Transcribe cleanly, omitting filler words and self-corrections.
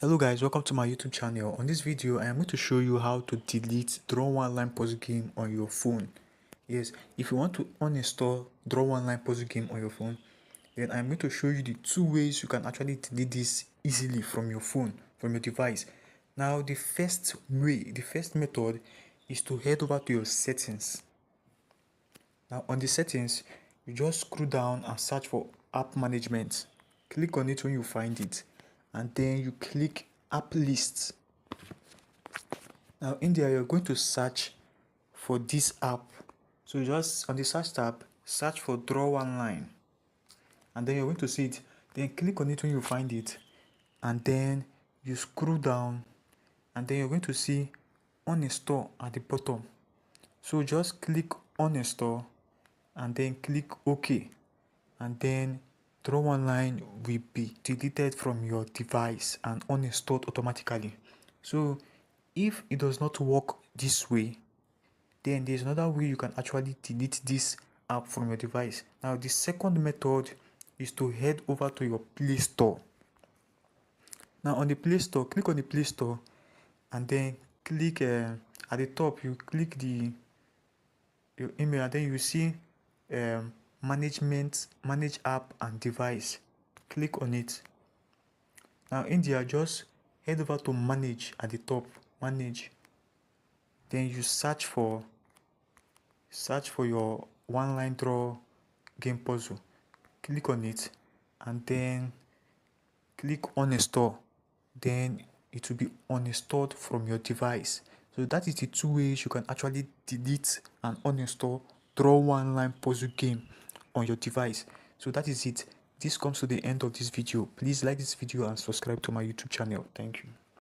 Hello guys, welcome to my YouTube channel. On this video I am going to show you how to delete Draw One Line Puzzle Game on your phone. Yes, if you want to uninstall Draw One Line Puzzle Game on your phone, then I'm going to show you the two ways you can actually delete this easily from your phone, from your device. Now the first method is to head over to your settings. Now on the settings, you just scroll down and search for app management. Click on it when you find it, and then you click app lists. Now in there you're going to search for this app. So you just on the search tab search for Draw One Line, and then you're going to see it. Then click on it when you find it, and then you scroll down, and then you're going to see uninstall at the bottom. So just click uninstall and then click OK, and then Draw One Line will be deleted from your device and uninstalled automatically. So if it does not work this way, then there's another way you can actually delete this app from your device. Now the second method is to head over to your Play Store. Now on the Play Store, click on the Play Store, and then click at the top you click your email, and then you see manage app and device. Click on it. Now in there just head over to manage at the top, manage, then you search for your one line draw game puzzle. Click on it and then click uninstall, then it will be uninstalled from your device. So that is the two ways you can actually delete and uninstall Draw One Line Puzzle Game on your device. So that is it. This comes to the end of this video. Please like this video and subscribe to my YouTube channel. Thank you.